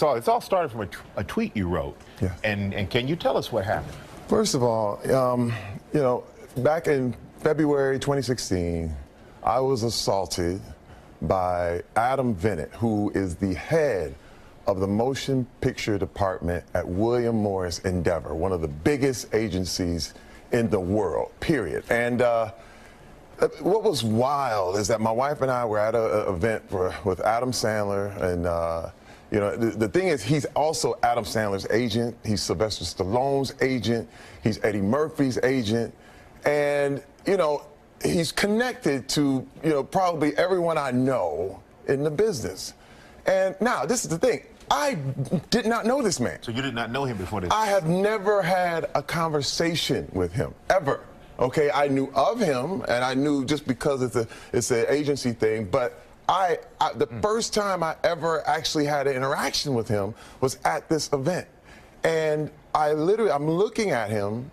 saw it all started from a tweet you wrote. Yeah. And can you tell us what happened? First of all, you know, back in February 2016, I was assaulted by Adam Venit, who is the head of the motion picture department at William Morris Endeavor, one of the biggest agencies in the world, period. And what was wild is that my wife and I were at an event with Adam Sandler, and you know, the thing is, he's also Adam Sandler's agent. He's Sylvester Stallone's agent. He's Eddie Murphy's agent, and you know, he's connected to, you know, probably everyone I know in the business. And now, this is the thing. I did not know this man. So you did not know him before this? I have never had a conversation with him, ever. Okay, I knew of him, and I knew just because it's an agency thing, but the first time I ever actually had an interaction with him was at this event. And I'm looking at him,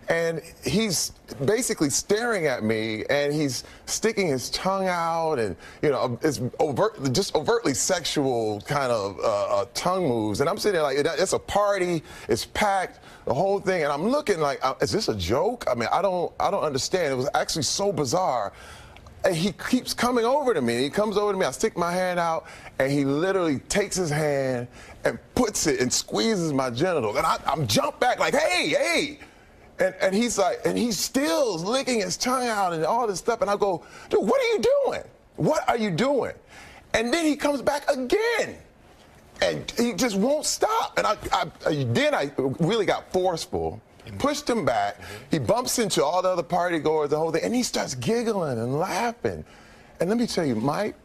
and he's basically staring at me, and he's sticking his tongue out, and you know, it's just overtly sexual kind of tongue moves. And I'm sitting there like, it's a party, it's packed, the whole thing, and I'm looking like, is this a joke? I mean, I don't understand. It was actually so bizarre. And he keeps coming over to me. He comes over to me. I stick my hand out, and he literally takes his hand and puts it and squeezes my genitals, and I'm jump back like, hey, hey. And he's like, and he's still licking his tongue out and all this stuff. And I go, dude, what are you doing? What are you doing? And then he comes back again. And he just won't stop. And then I really got forceful, pushed him back. He bumps into all the other party goers, the whole thing. And he starts giggling and laughing. And let me tell you, Mike,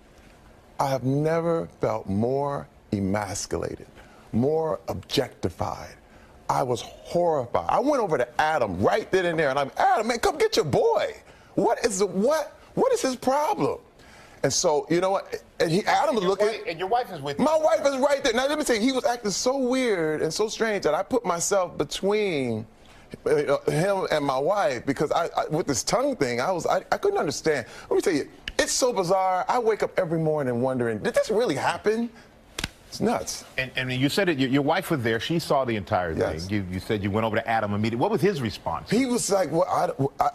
I have never felt more emasculated, more objectified. I was horrified. I went over to Adam right then and there, and I'm, Adam, man, come get your boy. What is his problem? And so, you know what? And Adam was looking. And your wife is with you. My wife is right there. Now let me tell you, he was acting so weird and so strange that I put myself between him and my wife, because with this tongue thing, I couldn't understand. Let me tell you, it's so bizarre. I wake up every morning wondering, did this really happen? It's nuts. And you said it, your wife was there. She saw the entire thing. Yes. You said you went over to Adam immediately. What was his response? He was like, well,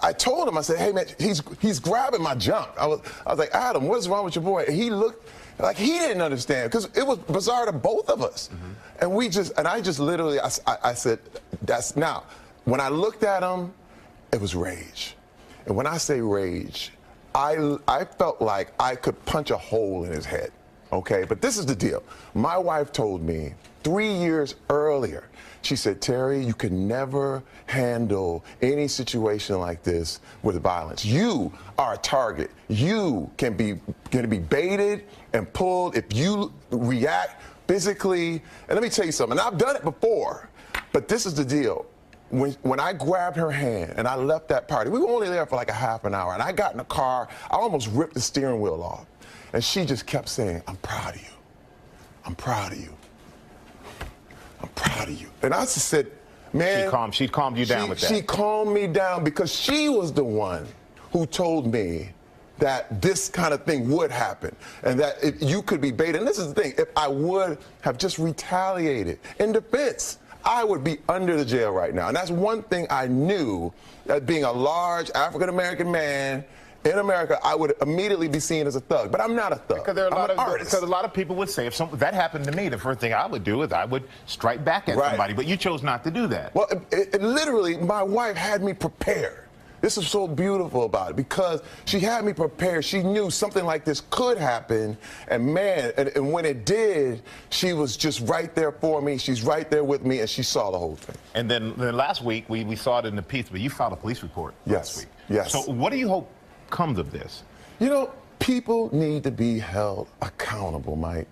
I told him, I said, hey, man, he's grabbing my junk. I was like, Adam, what's wrong with your boy? And he looked like he didn't understand, because it was bizarre to both of us. And I just literally, I said, that's now. When I looked at him, it was rage. And when I say rage, I felt like I could punch a hole in his head. Okay, but this is the deal. My wife told me 3 years earlier, she said, Terry, you can never handle any situation like this with violence. You are a target. You can be baited and pulled if you react physically. And let me tell you something, and I've done it before, but this is the deal. When I grabbed her hand and I left that party, we were only there for like a half an hour, and I got in the car, I almost ripped the steering wheel off. And she just kept saying, I'm proud of you. I'm proud of you. I'm proud of you. And I just said, man. She calmed you down with that. She calmed me down because she was the one who told me that this kind of thing would happen, and that if you could be baited. And this is the thing, if I would have just retaliated in defense, I would be under the jail right now. And that's one thing I knew, that being a large African-American man in America, I would immediately be seen as a thug, but I'm not a thug. Because a lot of people would say, if that happened to me, the first thing I would do is I would strike back at somebody. But you chose not to do that. Well, it literally, my wife had me prepared. This is so beautiful about it, because she had me prepared. She knew something like this could happen, and man, and when it did, she was just right there for me. She's right there with me, and she saw the whole thing. And then last week, we saw it in the piece, but you filed a police report last week. Yes. So what do you hope comes of this? You know, people need to be held accountable, Mike.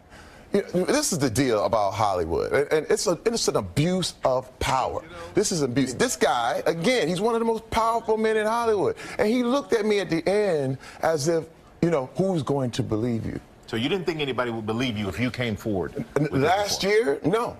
You know, this is the deal about Hollywood, and it's an abuse of power. This is abuse. This guy, again, he's one of the most powerful men in Hollywood, and he looked at me at the end as if, you know, who's going to believe you? So you didn't think anybody would believe you if you came forward? Last year, no.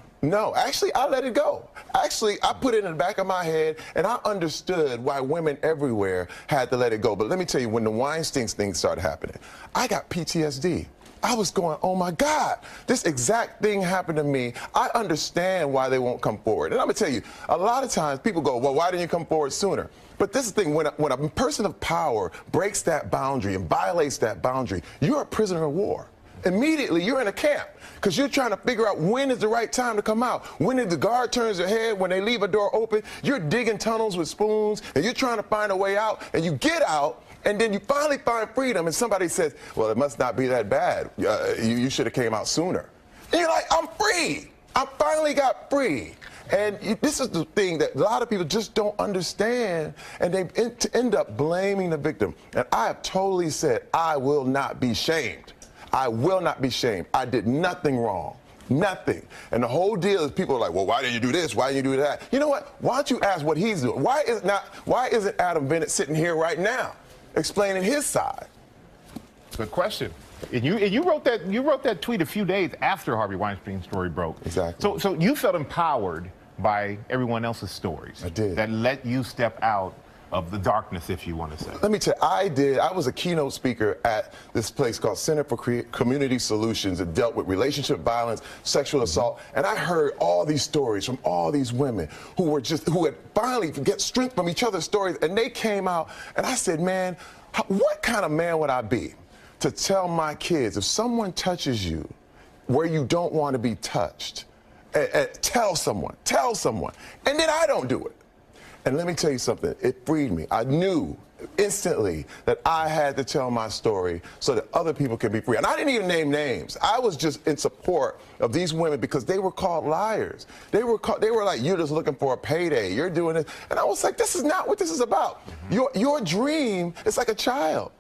Actually, I let it go. Actually, I put it in the back of my head, and I understood why women everywhere had to let it go. But let me tell you, when the Weinstein thing started happening, I got PTSD. I was going, oh my God, this exact thing happened to me. I understand why they won't come forward. And I'm gonna tell you, a lot of times people go, well, why didn't you come forward sooner? But this is the thing, when a person of power breaks that boundary and violates that boundary, you're a prisoner of war. Immediately, you're in a camp because you're trying to figure out when is the right time to come out. When the guard turns their head, when they leave a door open, you're digging tunnels with spoons and you're trying to find a way out, and you get out, and then you finally find freedom, and somebody says, well, it must not be that bad. You should have came out sooner. And you're like, I'm free. I finally got free. And this is the thing that a lot of people just don't understand, and they end up blaming the victim. And I have totally said, I will not be shamed. I will not be shamed. I did nothing wrong. Nothing. And the whole deal is people are like, well, why didn't you do this? Why didn't you do that? You know what? Why don't you ask what he's doing? Why isn't Adam Venit sitting here right now explaining his side? Good question. And you wrote that tweet a few days after Harvey Weinstein's story broke. Exactly. So you felt empowered by everyone else's stories. I did. That let you step out of the darkness, if you want to say. Let me tell you, I was a keynote speaker at this place called Center for Community Solutions that dealt with relationship violence, sexual assault, and I heard all these stories from all these women who had finally get strength from each other's stories, and they came out, and I said, man, what kind of man would I be to tell my kids, if someone touches you where you don't want to be touched, tell someone, and then I don't do it. And let me tell you something, it freed me. I knew instantly that I had to tell my story so that other people could be free. And I didn't even name names. I was just in support of these women because they were called liars. They were like, you're just looking for a payday. You're doing this. And I was like, this is not what this is about. Your dream is like a child.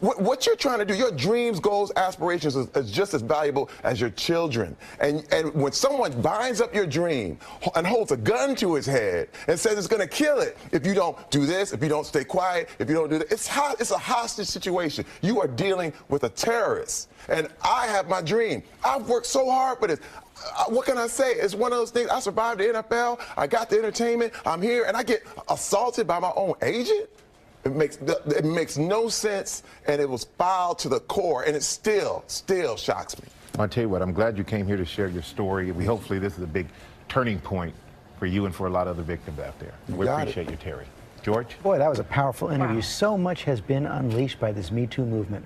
What you're trying to do, your dreams, goals, aspirations is just as valuable as your children. And when someone binds up your dream and holds a gun to his head and says it's going to kill it if you don't do this, if you don't stay quiet, if you don't do that, it's a hostage situation. You are dealing with a terrorist. And I have my dream. I've worked so hard for this. What can I say? It's one of those things. I survived the NFL. I got the entertainment. I'm here, and I get assaulted by my own agent. It makes no sense, and it was foul to the core, and it still shocks me. I'll tell you what, I'm glad you came here to share your story. Hopefully this is a big turning point for you and for a lot of other victims out there. We appreciate you, Terry. George? Boy, that was a powerful interview. Wow. So much has been unleashed by this Me Too movement.